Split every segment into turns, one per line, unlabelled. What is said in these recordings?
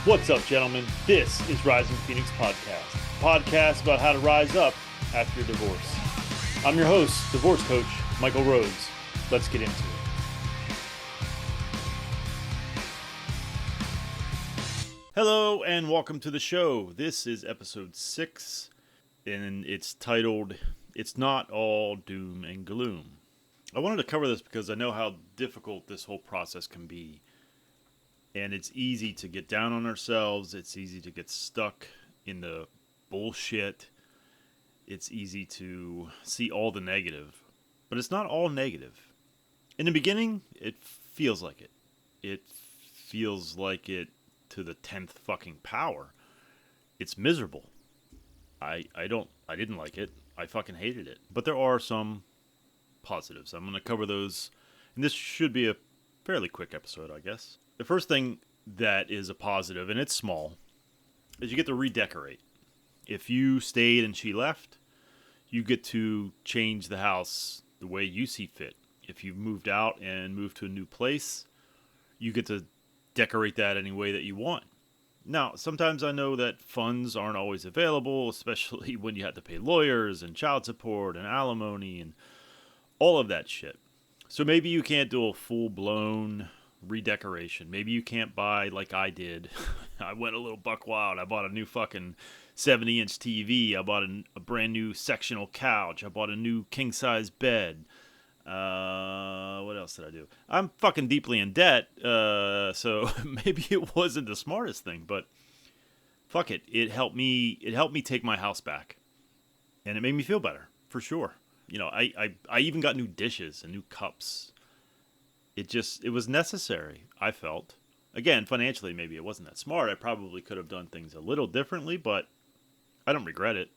What's up, gentlemen? This is Rising Phoenix Podcast. Podcast about how to rise up after your divorce. I'm your host, divorce coach, Michael Rhodes. Let's get into it. Hello, and welcome to the show. This is episode 6, and it's titled, It's Not All Doom and Gloom. I wanted to cover this because I know how difficult this whole process can be. And it's easy to get down on ourselves. It's easy to get stuck in the bullshit. It's easy to see all the negative. But it's not all negative. In the beginning, it feels like it. It feels like it to the 10th fucking power. It's miserable. I didn't like it. I fucking hated it. But there are some positives. I'm going to cover those. And this should be a fairly quick episode, I guess. The first thing that is a positive, and it's small, is you get to redecorate. If you stayed and she left, you get to change the house the way you see fit. If you've moved out and moved to a new place, you get to decorate that any way that you want. Now, sometimes I know that funds aren't always available, especially when you have to pay lawyers and child support and alimony and all of that shit. So maybe you can't do a full-blown redecoration. Maybe you can't buy like I did. I went a little buck wild. I bought a new fucking 70-inch TV. I bought a brand new sectional couch. I bought a new king-size bed. What else did I do? I'm fucking deeply in debt, so maybe it wasn't the smartest thing, but fuck it. It helped me take my house back. And it made me feel better, for sure. You know, I even got new dishes and new cups. It was necessary, I felt. Again, financially, maybe it wasn't that smart. I probably could have done things a little differently, but I don't regret it.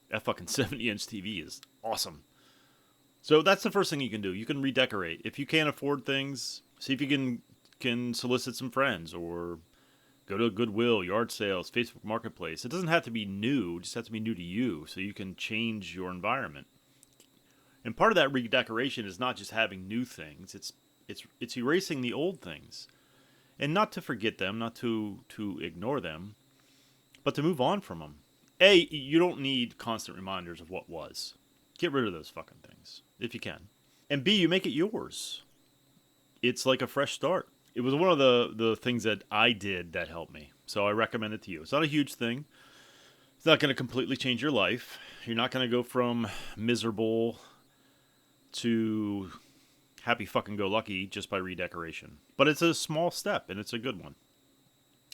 That fucking 70-inch TV is awesome. So that's the first thing you can do. You can redecorate. If you can't afford things, see if you can solicit some friends or go to a Goodwill, yard sales, Facebook Marketplace. It doesn't have to be new. It just has to be new to you so you can change your environment. And part of that redecoration is not just having new things. It's erasing the old things. And not to forget them, not to ignore them, but to move on from them. A, you don't need constant reminders of what was. Get rid of those fucking things, if you can. And B, you make it yours. It's like a fresh start. It was one of the things that I did that helped me. So I recommend it to you. It's not a huge thing. It's not going to completely change your life. You're not going to go from miserable to happy fucking go lucky just by redecoration. But it's a small step, and it's a good one.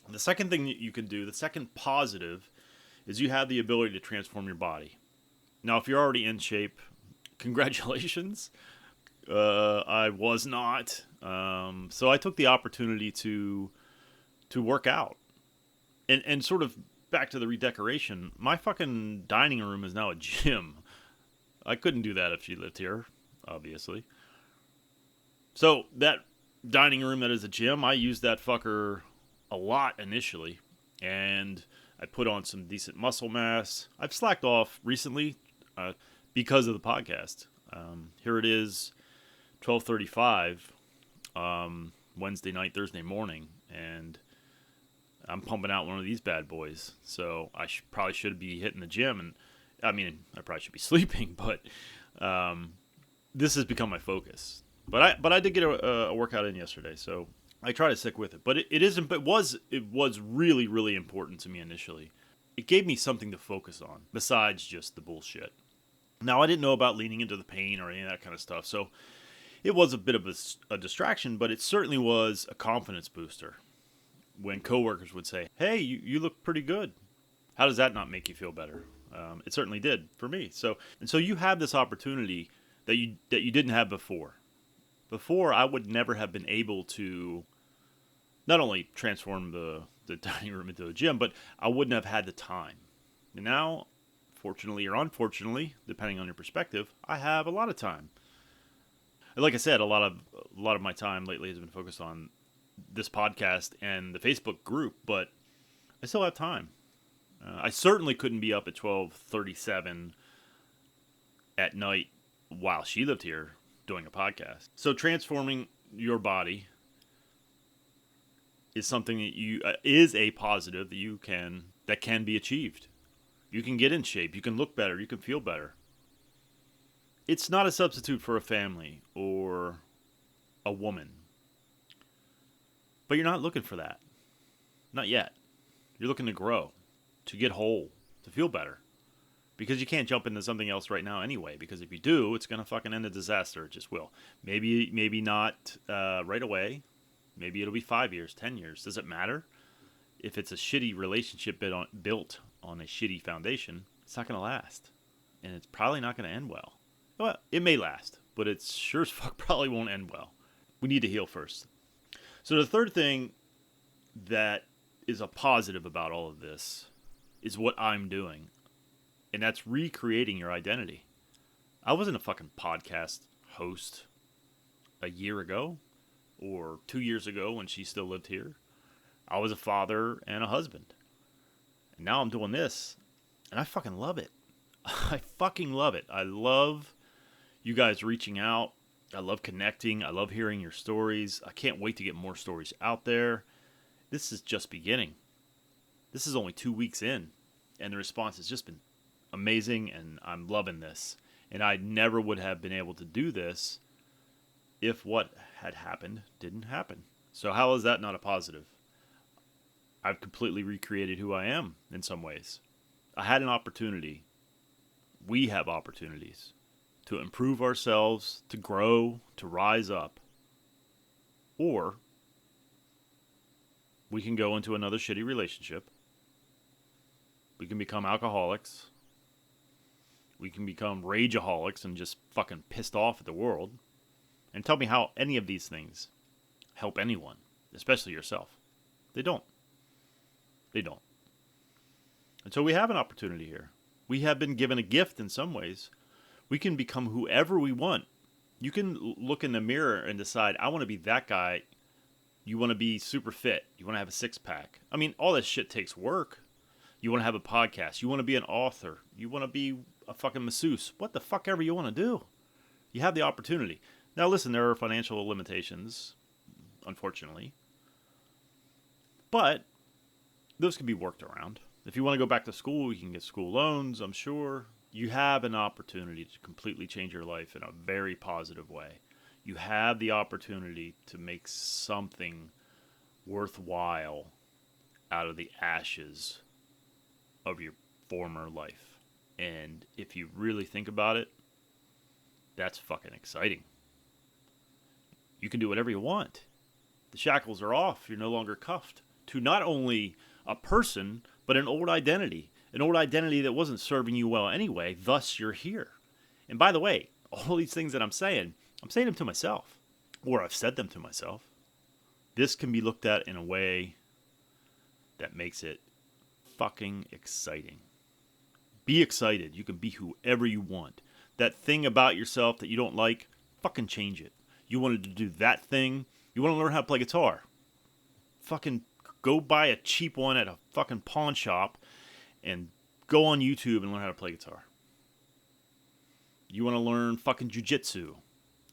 The second thing that you can do, the second positive, is you have the ability to transform your body. Now, if you're already in shape, congratulations. I was not. So I took the opportunity to work out. And sort of back to the redecoration, my fucking dining room is now a gym. I couldn't do that if she lived here, obviously. So that dining room that is a gym, I used that fucker a lot initially. And I put on some decent muscle mass. I've slacked off recently because of the podcast. Here it is, 12:35, Wednesday night, Thursday morning, and I'm pumping out one of these bad boys. So I probably should be hitting the gym, and I mean, I probably should be sleeping, but this has become my focus. But I did get a workout in yesterday, so I try to stick with it. But it was really, really important to me initially. It gave me something to focus on besides just the bullshit. Now, I didn't know about leaning into the pain or any of that kind of stuff, so it was a bit of a distraction, but it certainly was a confidence booster. When coworkers would say, "Hey, you look pretty good," how does that not make you feel better? It certainly did for me. So you have this opportunity that you didn't have before. Before, I would never have been able to not only transform the dining room into a gym, but I wouldn't have had the time. And now, fortunately or unfortunately, depending on your perspective, I have a lot of time. And like I said, a lot of my time lately has been focused on this podcast and the Facebook group, but I still have time. I certainly couldn't be up at 12:37 at night while she lived here doing a podcast. So transforming your body is something that is a positive that can be achieved. You can get in shape, you can look better, you can feel better. It's not a substitute for a family or a woman. But you're not looking for that. Not yet. You're looking to grow, to get whole, to feel better. Because you can't jump into something else right now anyway. Because if you do, it's going to fucking end a disaster. It just will. Maybe not right away. Maybe it'll be 5 years, 10 years. Does it matter? If it's a shitty relationship built on a shitty foundation, it's not going to last. And it's probably not going to end well. Well, it may last, but it sure as fuck probably won't end well. We need to heal first. So the third thing that is a positive about all of this is what I'm doing. And that's recreating your identity. I wasn't a fucking podcast host a year ago or 2 years ago when she still lived here. I was a father and a husband. And now I'm doing this. And I fucking love it. I fucking love it. I love you guys reaching out. I love connecting. I love hearing your stories. I can't wait to get more stories out there. This is just beginning. This is only 2 weeks in. And the response has just been amazing. And I'm loving this. And I never would have been able to do this if what had happened didn't happen. So how is that not a positive? I've completely recreated who I am in some ways. I had an opportunity. We have opportunities to improve ourselves, to grow, to rise up. Or we can go into another shitty relationship. We can become alcoholics. We can become rageaholics and just fucking pissed off at the world. And tell me how any of these things help anyone, especially yourself. They don't. They don't. And so we have an opportunity here. We have been given a gift in some ways. We can become whoever we want. You can look in the mirror and decide, I want to be that guy. You want to be super fit. You want to have a six-pack. I mean, all this shit takes work. You want to have a podcast. You want to be an author. You want to be a fucking masseuse. What the fuck ever you want to do. You have the opportunity. Now listen, there are financial limitations, unfortunately. But those can be worked around. If you want to go back to school, you can get school loans, I'm sure. You have an opportunity to completely change your life in a very positive way. You have the opportunity to make something worthwhile out of the ashes of your former life. And if you really think about it, that's fucking exciting. You can do whatever you want. The shackles are off. You're no longer cuffed to not only a person, but an old identity. An old identity that wasn't serving you well anyway, thus you're here. And by the way, all these things that I'm saying them to myself. Or I've said them to myself. This can be looked at in a way that makes it fucking exciting. Be excited. You can be whoever you want. That thing about yourself that you don't like, fucking change it. You wanted to do that thing. You want to learn how to play guitar. Fucking go buy a cheap one at a fucking pawn shop and go on YouTube and learn how to play guitar. You want to learn fucking jujitsu.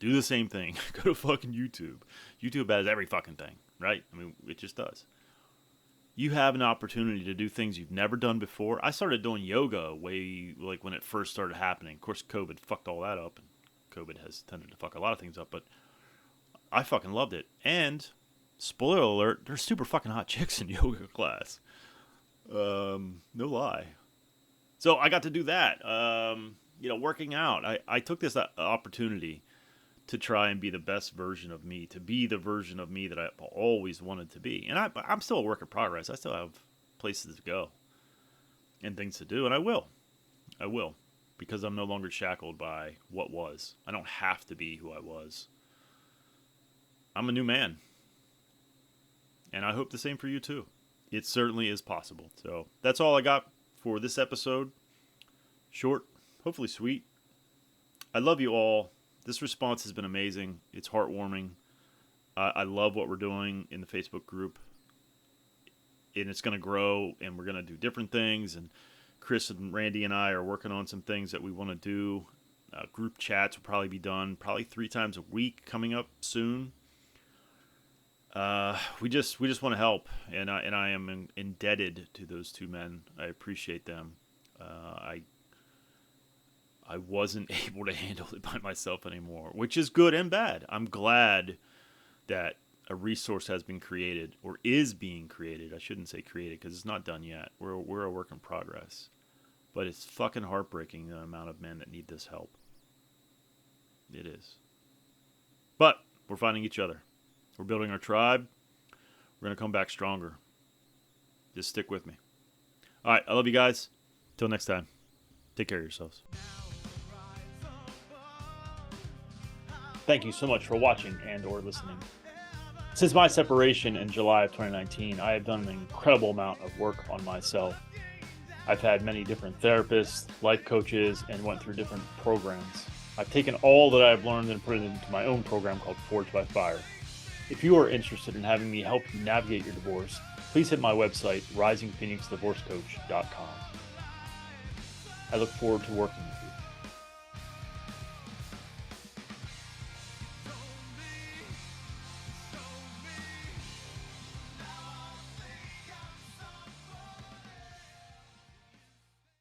Do the same thing. Go to fucking YouTube. YouTube has every fucking thing, right? I mean, it just does. You have an opportunity to do things you've never done before. I started doing yoga way, like when it first started happening. Of course, COVID fucked all that up. And COVID has tended to fuck a lot of things up, but I fucking loved it. And, spoiler alert, there's super fucking hot chicks in yoga class. No lie. So I got to do that. Working out. I took this opportunity to try and be the best version of me, to be the version of me that I've always wanted to be. And I'm still a work in progress. I still have places to go and things to do, and I will. I will, because I'm no longer shackled by what was. I don't have to be who I was. I'm a new man. And I hope the same for you too. It certainly is possible. So that's all I got for this episode. Short, hopefully sweet. I love you all. This response has been amazing. It's heartwarming. I love what we're doing in the Facebook group. And it's going to grow, and we're going to do different things. And Chris and Randy and I are working on some things that we want to do. Group chats will probably be done probably 3 times a week coming up soon. We just want to help, and I am indebted to those two men. I appreciate them. I wasn't able to handle it by myself anymore, which is good and bad. I'm glad that a resource has been created, or is being created. I shouldn't say created because it's not done yet. We're a work in progress. But it's fucking heartbreaking the amount of men that need this help. It is. But we're finding each other. We're building our tribe. We're going to come back stronger. Just stick with me. All right, I love you guys. Till next time. Take care of yourselves. Thank you so much for watching and or listening. Since my separation in July of 2019, I have done an incredible amount of work on myself. I've had many different therapists, life coaches, and went through different programs. I've taken all that I've learned and put it into my own program called Forged by Fire. If you are interested in having me help you navigate your divorce, please hit my website, risingphoenixdivorcecoach.com. I look forward to working with you.